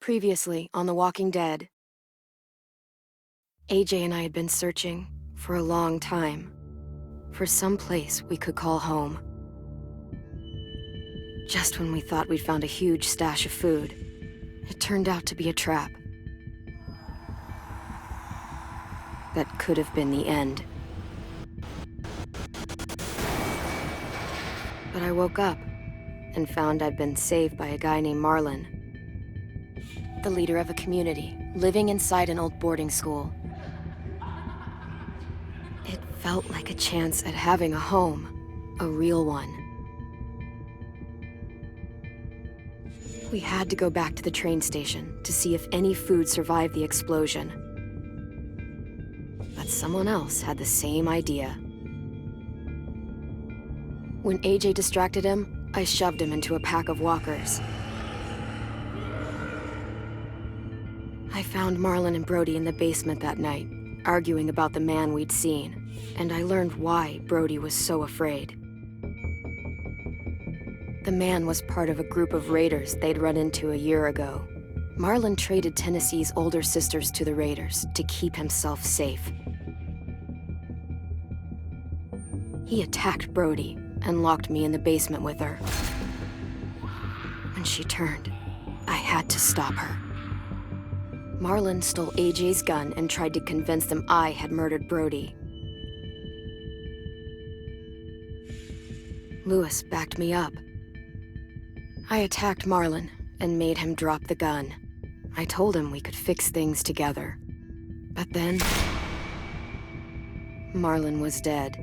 Previously on The Walking Dead, AJ and I had been searching for a long time for some place we could call home. Just when we thought we'd found a huge stash of food, it turned out to be a trap. That could have been the end. But I woke up and found I'd been saved by a guy named Marlon, the leader of a community living inside an old boarding school. It felt like a chance at having a home, a real one. We had to go back to the train station to see if any food survived the explosion. But someone else had the same idea. When AJ distracted him, I shoved him into a pack of walkers. I found Marlon and Brody in the basement that night, arguing about the man we'd seen, and I learned why Brody was so afraid. The man was part of a group of raiders they'd run into a year ago. Marlon traded Tennessee's older sisters to the raiders to keep himself safe. He attacked Brody and locked me in the basement with her. When she turned, I had to stop her. Marlon stole AJ's gun and tried to convince them I had murdered Brody. Lewis backed me up. I attacked Marlon and made him drop the gun. I told him we could fix things together. But then, Marlon was dead,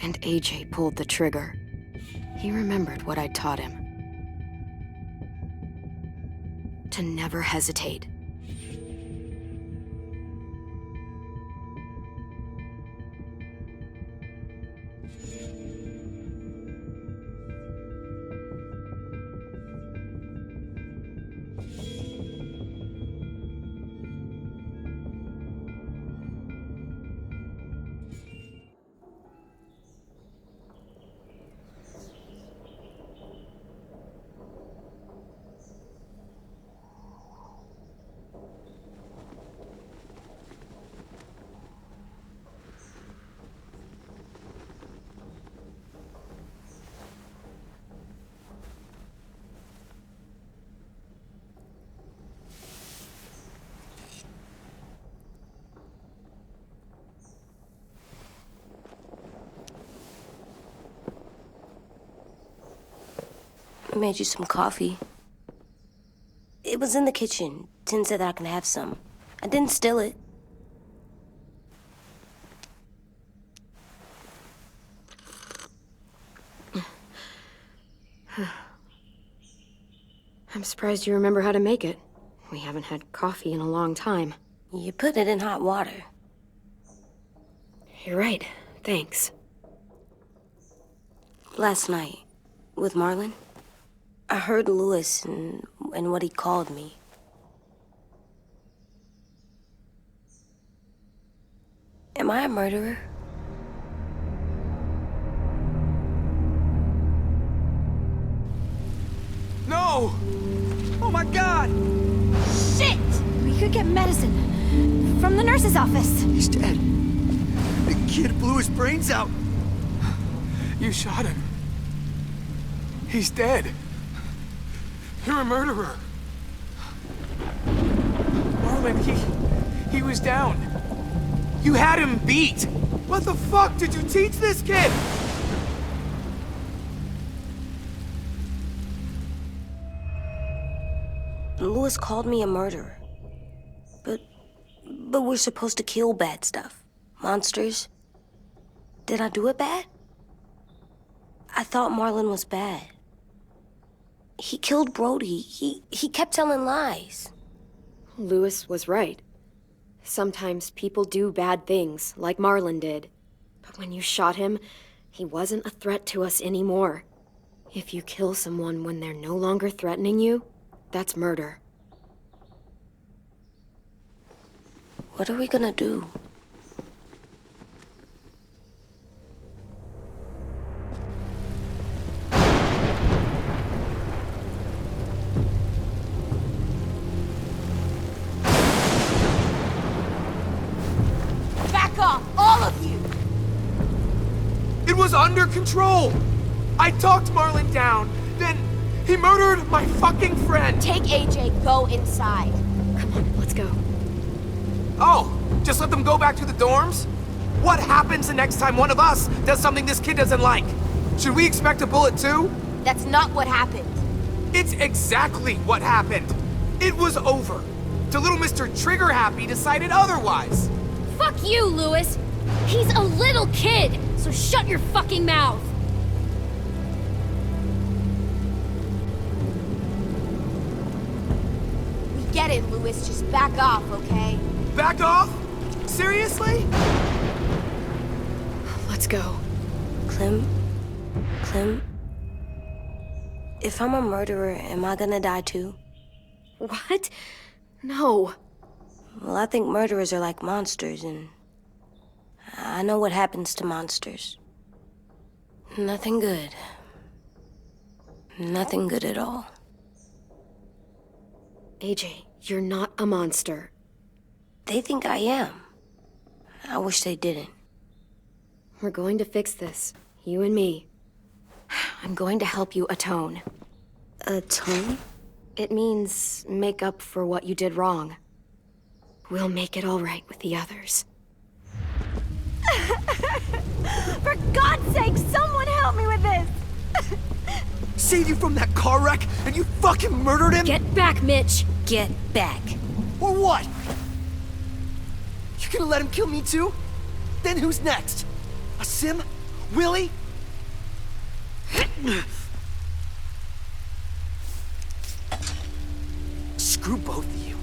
and AJ pulled the trigger. He remembered what I'd taught him. To never hesitate. I made you some coffee. It was in the kitchen. Tin said that I can have some. I didn't steal it. I'm surprised you remember how to make it. We haven't had coffee in a long time. You put it in hot water. You're right. Thanks. Last night, with Marlon, I heard Lewis and what he called me. Am I a murderer? No! Oh my God! Shit! We could get medicine from the nurse's office. He's dead. The kid blew his brains out. You shot him. He's dead. You're a murderer. Marlon, he was down. You had him beat. What the fuck did you teach this kid? Lewis called me a murderer. But we're supposed to kill bad stuff. Monsters. Did I do it bad? I thought Marlon was bad. He killed Brody. He kept telling lies. Lewis was right. Sometimes people do bad things, like Marlon did. But when you shot him, he wasn't a threat to us anymore. If you kill someone when they're no longer threatening you, that's murder. What are we gonna do? under control. I talked Marlon down, then he murdered my fucking friend. Take AJ, go inside. Come on, let's go. Oh, just let them go back to the dorms? What happens the next time one of us does something this kid doesn't like? Should we expect a bullet too? That's not what happened. It's exactly what happened. It was over. Till little Mr. Trigger Happy decided otherwise. Fuck you, Lewis! He's a little kid, so shut your fucking mouth! We get it, Lewis. Just back off, okay? Back off? Seriously? Let's go. Clem? If I'm a murderer, am I gonna die too? What? No. Well, I think murderers are like monsters, and I know what happens to monsters. Nothing good. Nothing good at all. AJ, you're not a monster. They think I am. I wish they didn't. We're going to fix this. You and me. I'm going to help you atone. Atone? It means make up for what you did wrong. We'll make it all right with the others. For God's sake, someone help me with this! Saved you from that car wreck, and you fucking murdered him? Get back, Mitch! Get back. Or what? You gonna let him kill me too? Then who's next? A Sim? Willie? Screw both of you.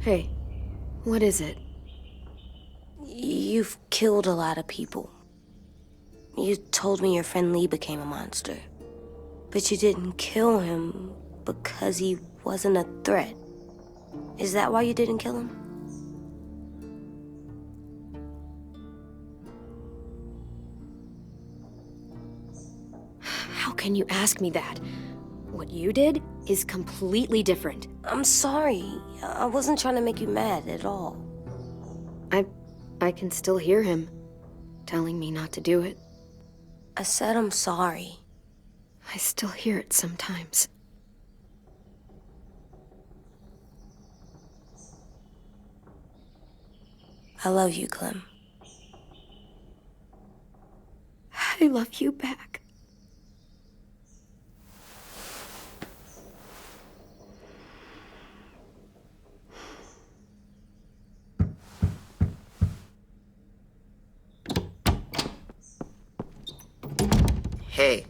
Hey, what is it? You've killed a lot of people. You told me your friend Lee became a monster. But you didn't kill him because he wasn't a threat. Is that why you didn't kill him? How can you ask me that? What you did is completely different. I'm sorry. I wasn't trying to make you mad at all. I can still hear him telling me not to do it. I said I'm sorry. I still hear it sometimes. I love you, Clem. I love you back. Hey.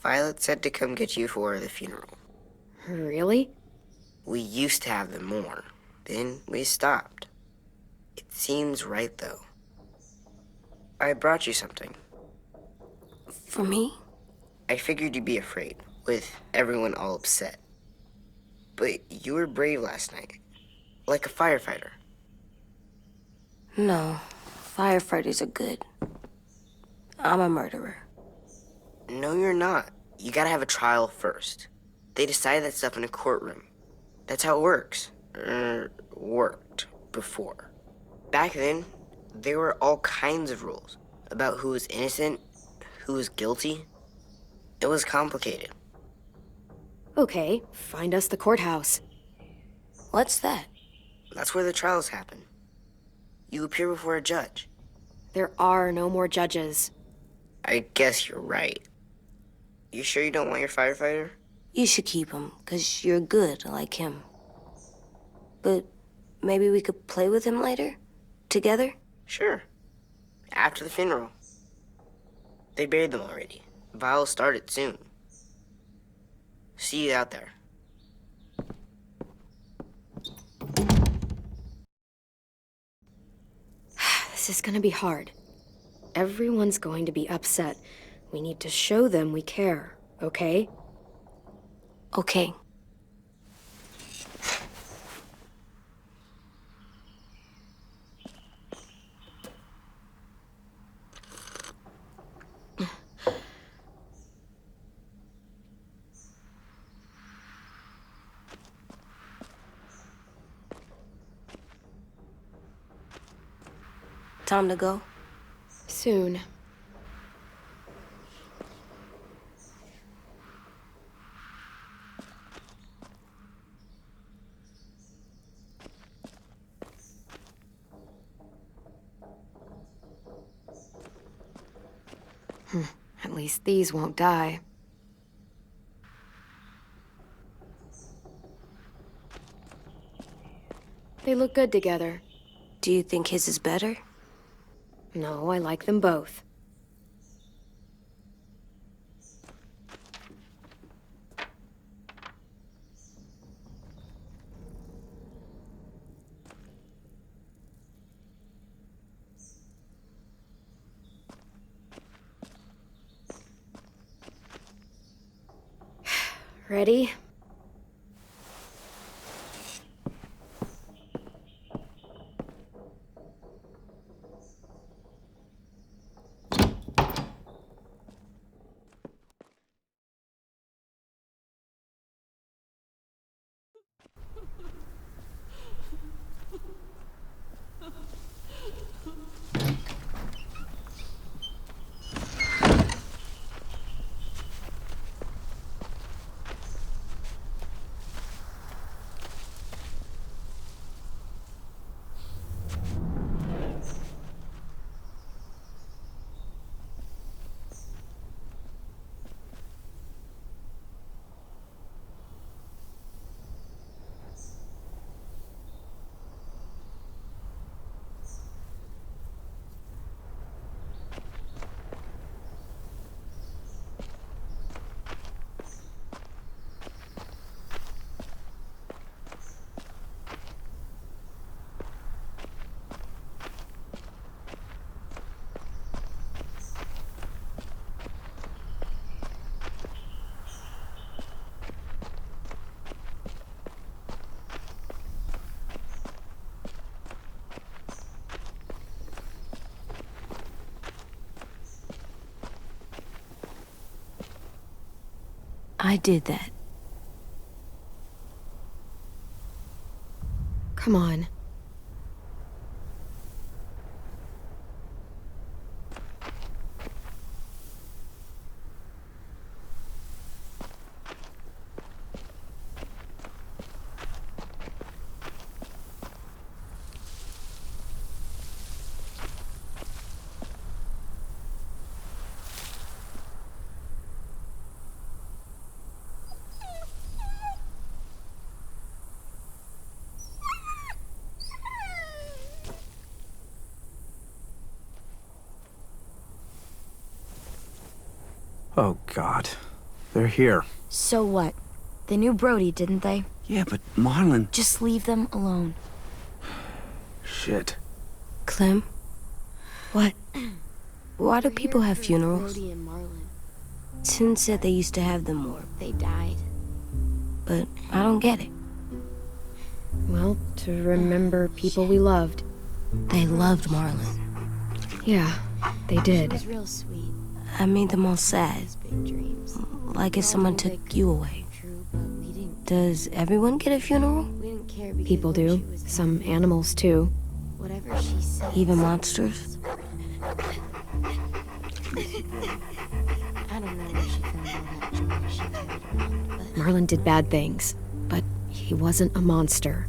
Violet said to come get you for the funeral. Really? We used to have them more. Then we stopped. It seems right, though. I brought you something. For me? I figured you'd be afraid, with everyone all upset. But you were brave last night. Like a firefighter. No. Firefighters are good. I'm a murderer. No, you're not. You gotta have a trial first. They decide that stuff in a courtroom. That's how it works. Worked before. Back then, there were all kinds of rules about who was innocent, who was guilty. It was complicated. Okay, find us the courthouse. What's that? That's where the trials happen. You appear before a judge. There are no more judges. I guess you're right. You sure you don't want your firefighter? You should keep him, 'cause you're good like him. But maybe we could play with him later? Together? Sure. After the funeral. They buried them already. Vile'll start it soon. See you out there. This is gonna be hard. Everyone's going to be upset. We need to show them we care, okay? Okay. Time to go? Soon. At least these won't die. They look good together. Do you think his is better? No, I like them both. Ready? I did that. Come on. Oh, God. They're here. So what? They knew Brody, didn't they? Yeah, but Marlon... Just leave them alone. Shit. Clem, What? why do people have funerals? Brody and Marlon. Sin said they used to have them more, They died. but I don't get it. Well, to remember people we loved. They loved Marlon. Yeah, they did. Real sweet. I made them all sad, Big dreams. like if someone took you away. True, but we didn't. Does everyone get a funeral? We didn't care because People what she do. was Some animals, too. Whatever she said. Even monsters? I don't know where she found all that joy she carried around, but Marlon did bad things, but he wasn't a monster.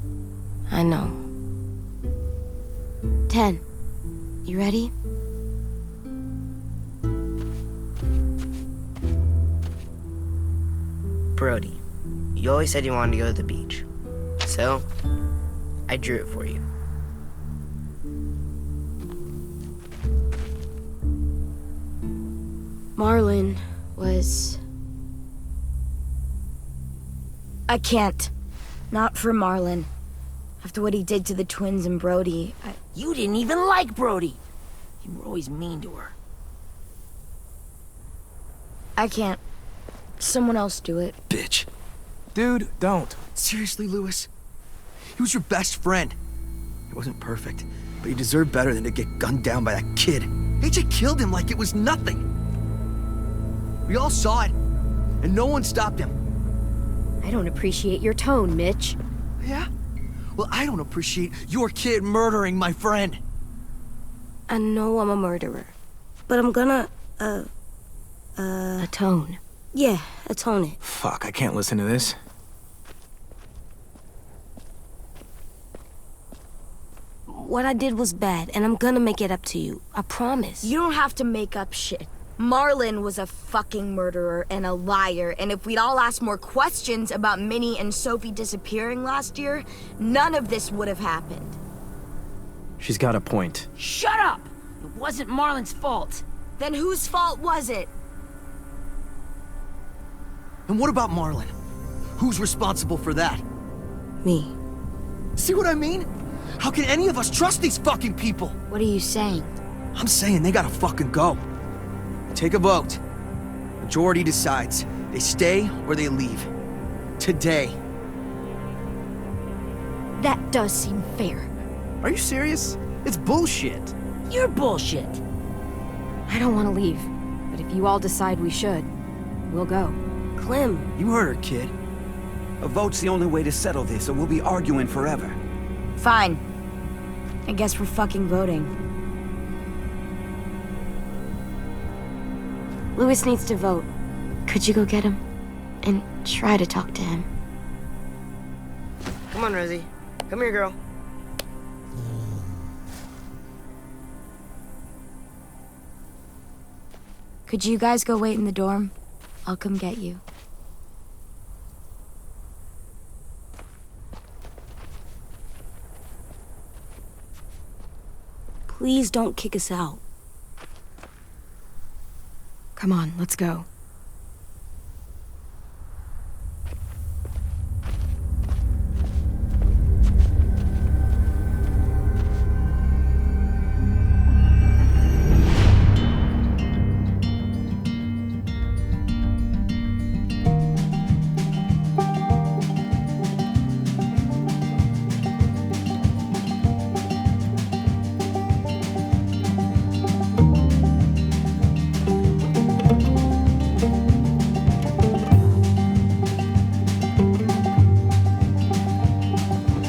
I know. 10. You ready? Brody, you always said you wanted to go to the beach. So, I drew it for you. Marlon was... I can't. Not for Marlon. After what he did to the twins and Brody, You didn't even like Brody. You were always mean to her. I can't. Someone else do it. Bitch. Dude, don't. Seriously, Lewis? He was your best friend. He wasn't perfect, but he deserved better than to get gunned down by that kid. AJ killed him like it was nothing. We all saw it, and no one stopped him. I don't appreciate your tone, Mitch. Yeah? Well, I don't appreciate your kid murdering my friend. I know I'm a murderer. But I'm gonna, Atone. yeah, atone it. Fuck, I can't listen to this. What I did was bad, and I'm gonna make it up to you. I promise. You don't have to make up shit. Marlon was a fucking murderer and a liar, and if we'd all asked more questions about Minnie and Sophie disappearing last year, none of this would have happened. She's got a point. Shut up! It wasn't Marlon's fault. Then whose fault was it? And what about Marlon? Who's responsible for that? Me. See what I mean? How can any of us trust these fucking people? What are you saying? I'm saying they gotta fucking go. Take a vote. Majority decides. They stay or they leave. Today. That does seem fair. Are you serious? It's bullshit. You're bullshit. I don't want to leave, but if you all decide we should, we'll go. Clem, You heard her, kid. A vote's the only way to settle this, or we'll be arguing forever. Fine. I guess we're fucking voting. Louis needs to vote. Could you go get him? And try to talk to him. Come on, Rosie. Come here, girl. Could you guys go wait in the dorm? I'll come get you. please don't kick us out. Come on, let's go.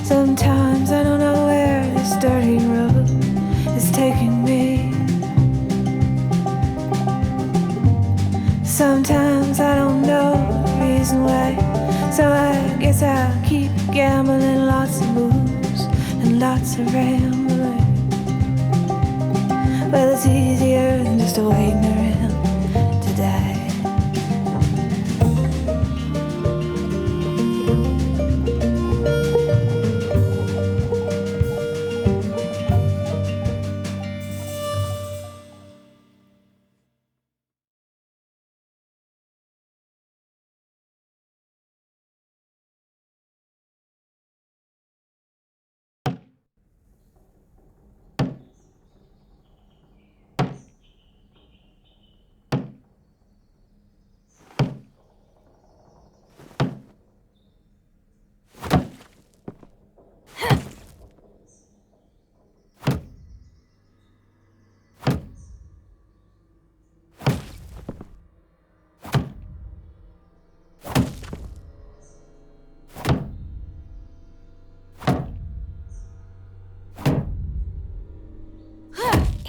Sometimes I don't know where this dirty road is taking me. Sometimes I don't know the reason why, so I guess I'll keep gambling. Lots of moves and lots of rambling. Well, it's easier than just waiting around to die.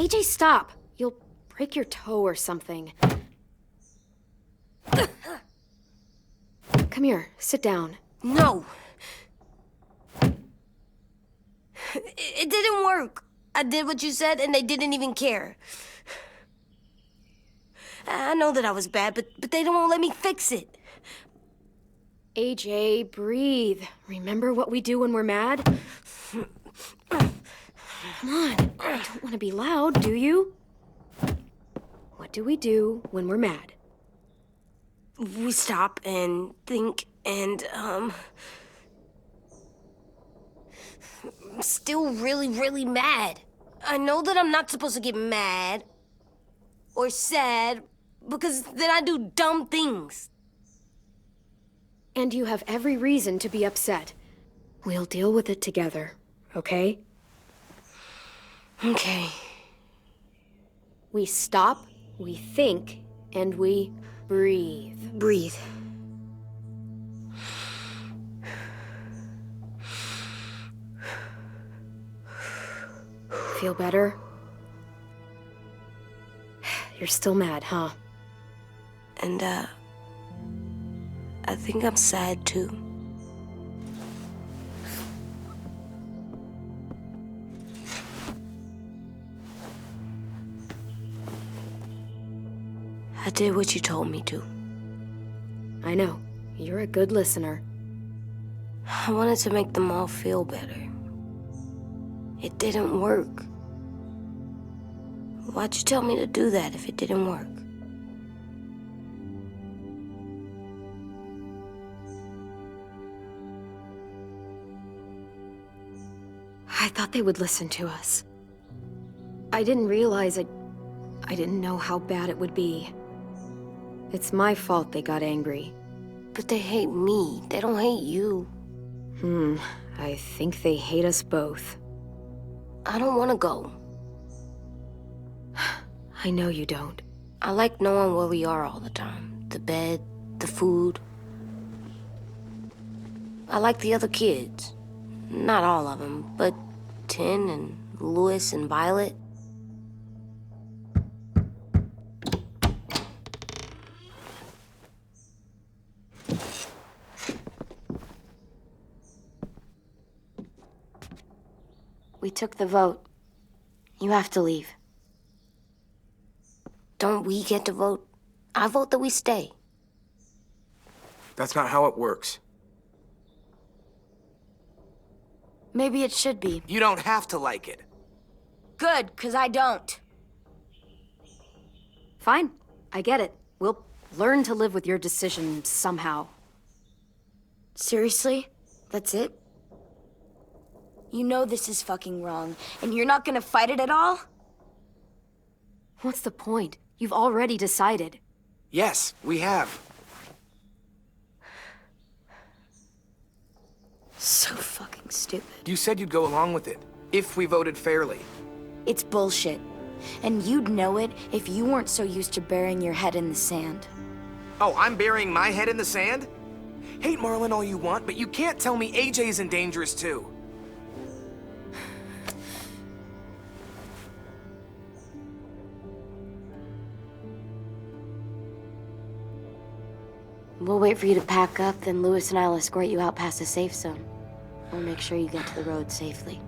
AJ, stop! You'll break your toe or something. Come here, sit down. No. It didn't work. I did what you said, and they didn't even care. I know that I was bad, but they don't let me fix it. AJ, breathe. Remember what we do when we're mad? Come on, you don't want to be loud, do you? What do we do when we're mad? We stop and think and, I'm still really, really mad. I know that I'm not supposed to get mad or sad because then I do dumb things. And you have every reason to be upset. We'll deal with it together, okay? Okay. We stop, we think, and we breathe. Breathe. Feel better? You're still mad, huh? And, I think I'm sad too. I did what you told me to. I know. You're a good listener. I wanted to make them all feel better. It didn't work. Why'd you tell me to do that if it didn't work? I thought they would listen to us. I didn't realize I didn't know how bad it would be. It's my fault they got angry. But they hate me. They don't hate you. I think they hate us both. I don't want to go. I know you don't. I like knowing where we are all the time. The bed, the food. I like the other kids. Not all of them, but Tin and Louis and Violet. We took the vote. You have to leave. Don't we get to vote? I vote that we stay. That's not how it works. Maybe it should be. You don't have to like it. Good, 'cause I don't. Fine. I get it. We'll learn to live with your decision somehow. Seriously? That's it? You know this is fucking wrong, and you're not gonna fight it at all? What's the point? You've already decided. Yes, we have. So fucking stupid. You said you'd go along with it, if we voted fairly. It's bullshit. And you'd know it if you weren't so used to burying your head in the sand. Oh, I'm burying my head in the sand? Hate Marlin all you want, but you can't tell me AJ's in dangerous too. We'll wait for you to pack up, then Louis and I'll escort you out past the safe zone. We'll make sure you get to the road safely.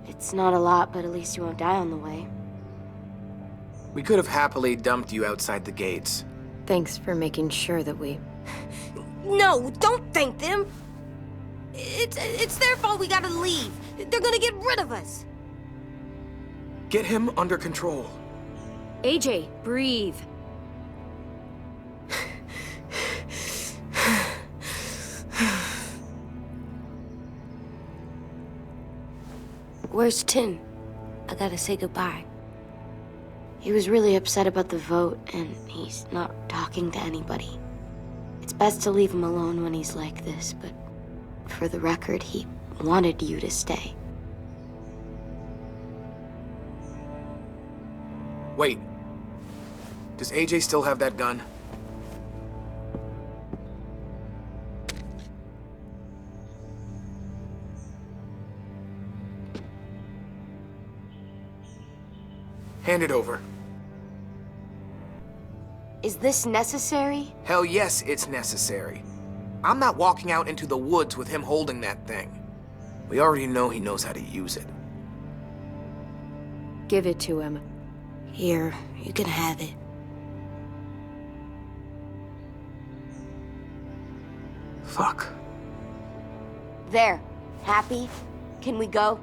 It's not a lot, but at least you won't die on the way. We could have happily dumped you outside the gates. Thanks for making sure that we... No, don't thank them! It's their fault we gotta leave. They're gonna get rid of us. Get him under control. AJ, breathe. Where's Tin? I gotta say goodbye. He was really upset about the vote, and he's not talking to anybody. It's best to leave him alone when he's like this, but for the record, he wanted you to stay. Wait. Does AJ still have that gun? Hand it over. Is this necessary? Hell yes, it's necessary. I'm not walking out into the woods with him holding that thing. We already know he knows how to use it. Give it to him. Here, you can have it. Fuck. There. Happy? Can we go?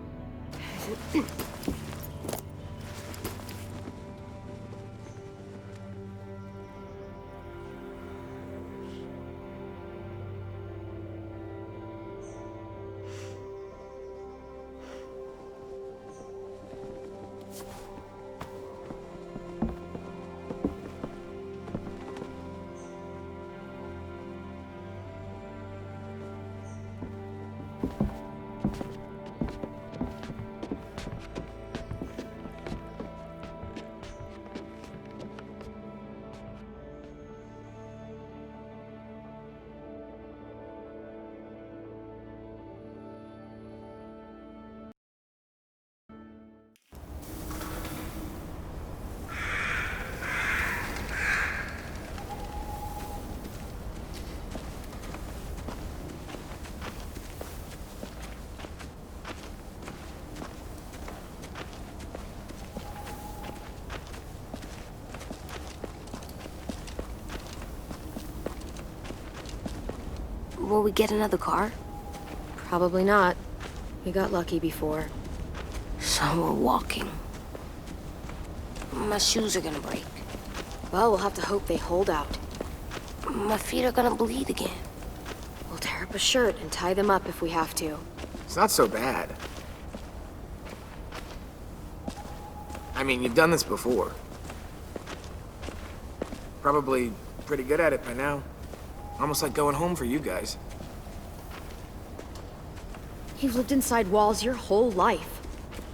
Will we get another car? Probably not. We got lucky before. So we're walking. My shoes are gonna break. Well, we'll have to hope they hold out. My feet are gonna bleed again. We'll tear up a shirt and tie them up if we have to. It's not so bad. I mean, you've done this before. Probably pretty good at it by now. Almost like going home for you guys. You've lived inside walls your whole life.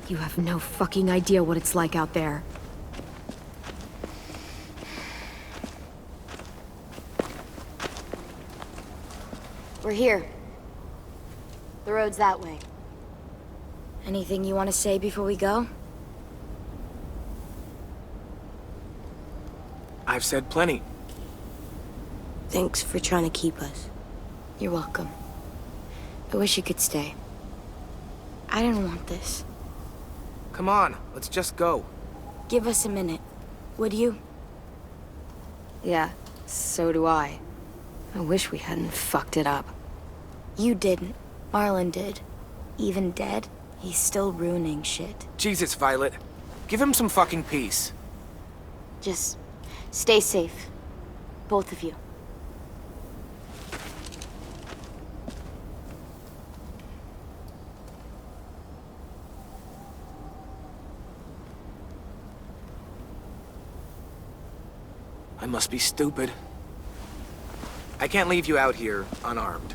You have no fucking idea what it's like out there. We're here. The road's that way. Anything you want to say before we go? I've said plenty. Thanks for trying to keep us. You're welcome. I wish you could stay. I didn't want this. Come on, let's just go. Give us a minute, would you? Yeah, so do I. I wish we hadn't fucked it up. You didn't. Marlon did. Even dead, he's still ruining shit. Jesus, Violet. Give him some fucking peace. Just stay safe. Both of you. I must be stupid. I can't leave you out here unarmed.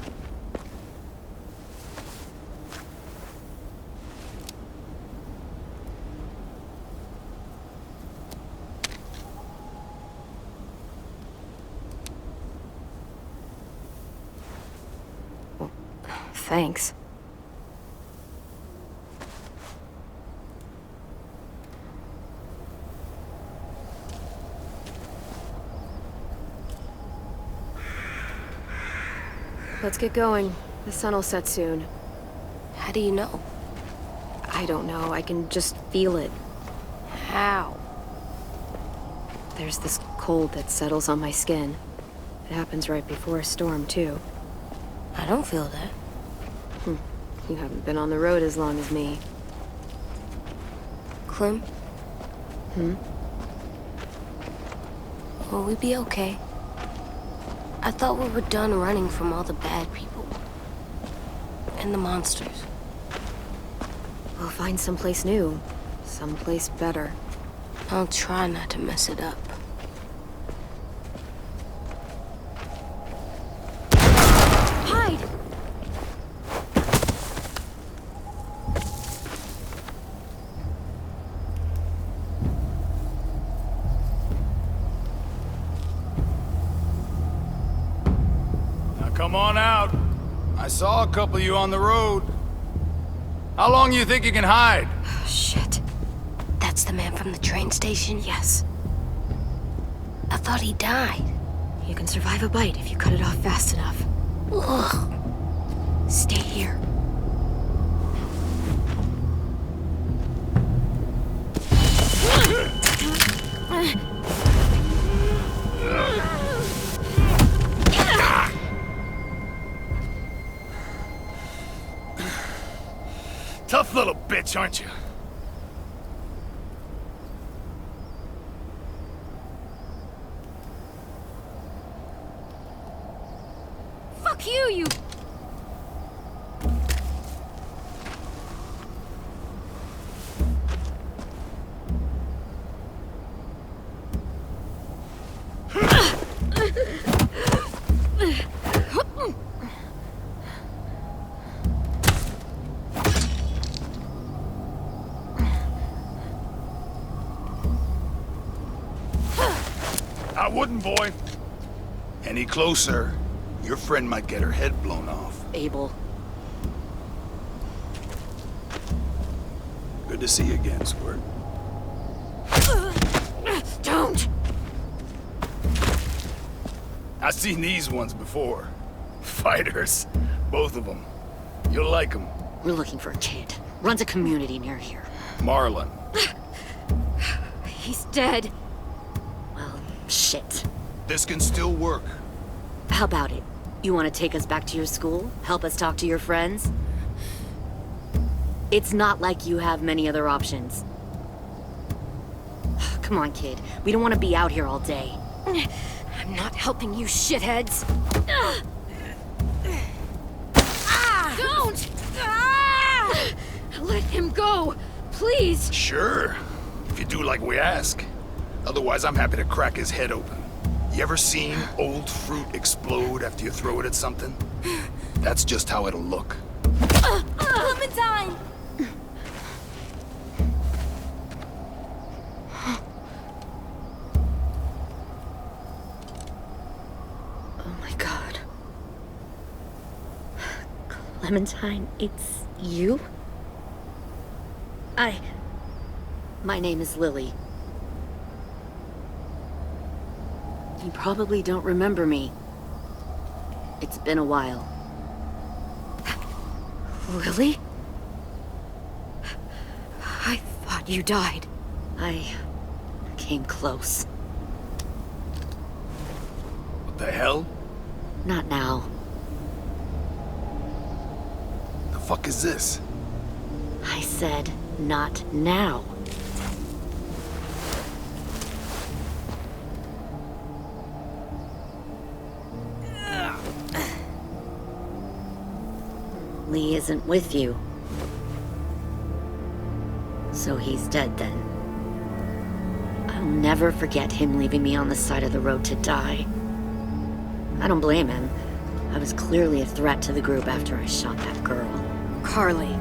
Thanks. Let's get going. The sun will set soon. How do you know? I don't know. I can just feel it. How? There's this cold that settles on my skin. It happens right before a storm, too. I don't feel that. You haven't been on the road as long as me. Clem? Hmm? Will we be okay? I thought we were done running from all the bad people. And the monsters. We'll find someplace new. Someplace better. I'll try not to mess it up. Hide! Come on out. I saw a couple of you on the road. How long you think you can hide? Shit. That's the man from the train station? Yes. I thought he died. You can survive a bite if you cut it off fast enough. Ugh. Stay here. Tough little bitch, aren't you? Fuck you, you... I wouldn't, boy. Any closer, your friend might get her head blown off. Abel. Good to see you again, Squirt. Don't! I've seen these ones before. Fighters. Both of them. You'll like them. We're looking for a kid. Runs a community near here. Marlon. He's dead. Well, shit. This can still work. How about it? You want to take us back to your school? Help us talk to your friends? It's not like you have many other options. Come on, kid. We don't want to be out here all day. I'm not helping you shitheads. Don't! Let him go, please. Sure, if you do like we ask. Otherwise, I'm happy to crack his head open. You ever seen old fruit explode after you throw it at something? That's just how it'll look. Clementine! Oh my god. Clementine, it's you? My name is Lily. You probably don't remember me. It's been a while. Lily? I thought you died. I came close. What the hell? Not now. The fuck is this? I said, not now. Lee isn't with you. So he's dead then. I'll never forget him leaving me on the side of the road to die. I don't blame him. I was clearly a threat to the group after I shot that girl. Carly.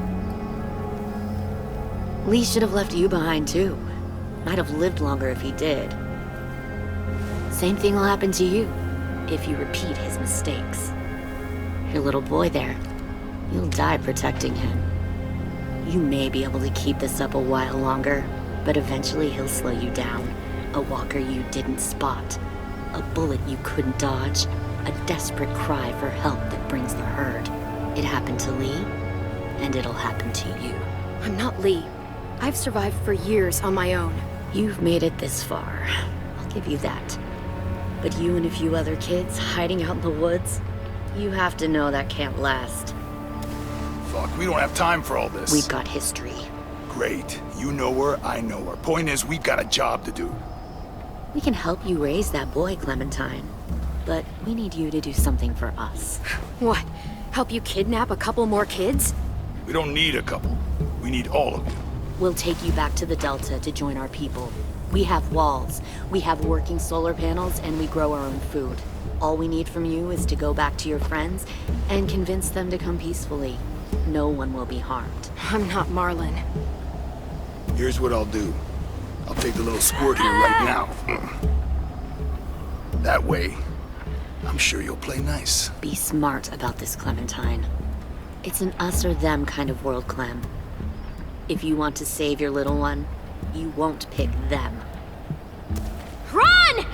Lee should have left you behind too. Might have lived longer if he did. Same thing will happen to you if you repeat his mistakes. Your little boy there, you'll die protecting him. You may be able to keep this up a while longer, but eventually he'll slow you down. A walker you didn't spot. A bullet you couldn't dodge. A desperate cry for help that brings the herd. It happened to Lee, and it'll happen to you. I'm not Lee. I've survived for years on my own. You've made it this far. I'll give you that. But you and a few other kids hiding out in the woods, you have to know that can't last. Fuck, we don't have time for all this. We've got history. Great. You know her, I know her. Point is, we've got a job to do. We can help you raise that boy, Clementine. But we need you to do something for us. What? Help you kidnap a couple more kids? We don't need a couple. We need all of you. We'll take you back to the Delta to join our people. We have walls, we have working solar panels, and we grow our own food. All we need from you is to go back to your friends and convince them to come peacefully. No one will be harmed. I'm not Marlin. Here's what I'll do. I'll take the little squirt here right now. That way, I'm sure you'll play nice. Be smart about this, Clementine. It's an us or them kind of world, Clem. If you want to save your little one, you won't pick them. Run!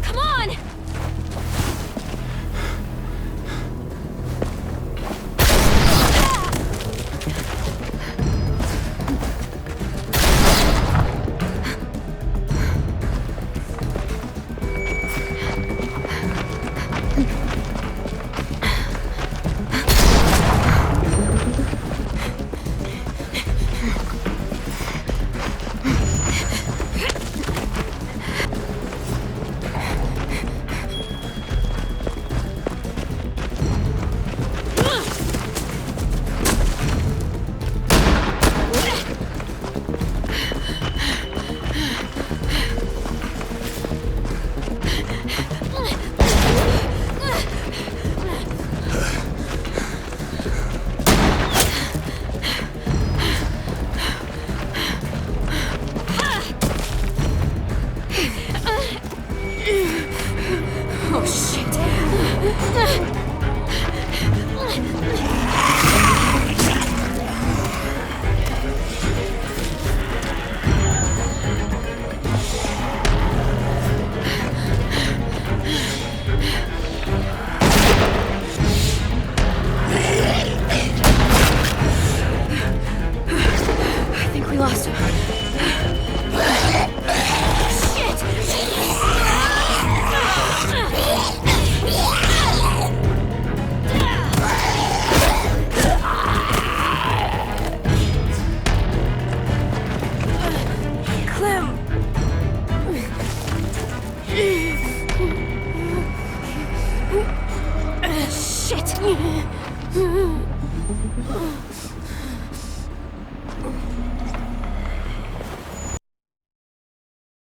Come on!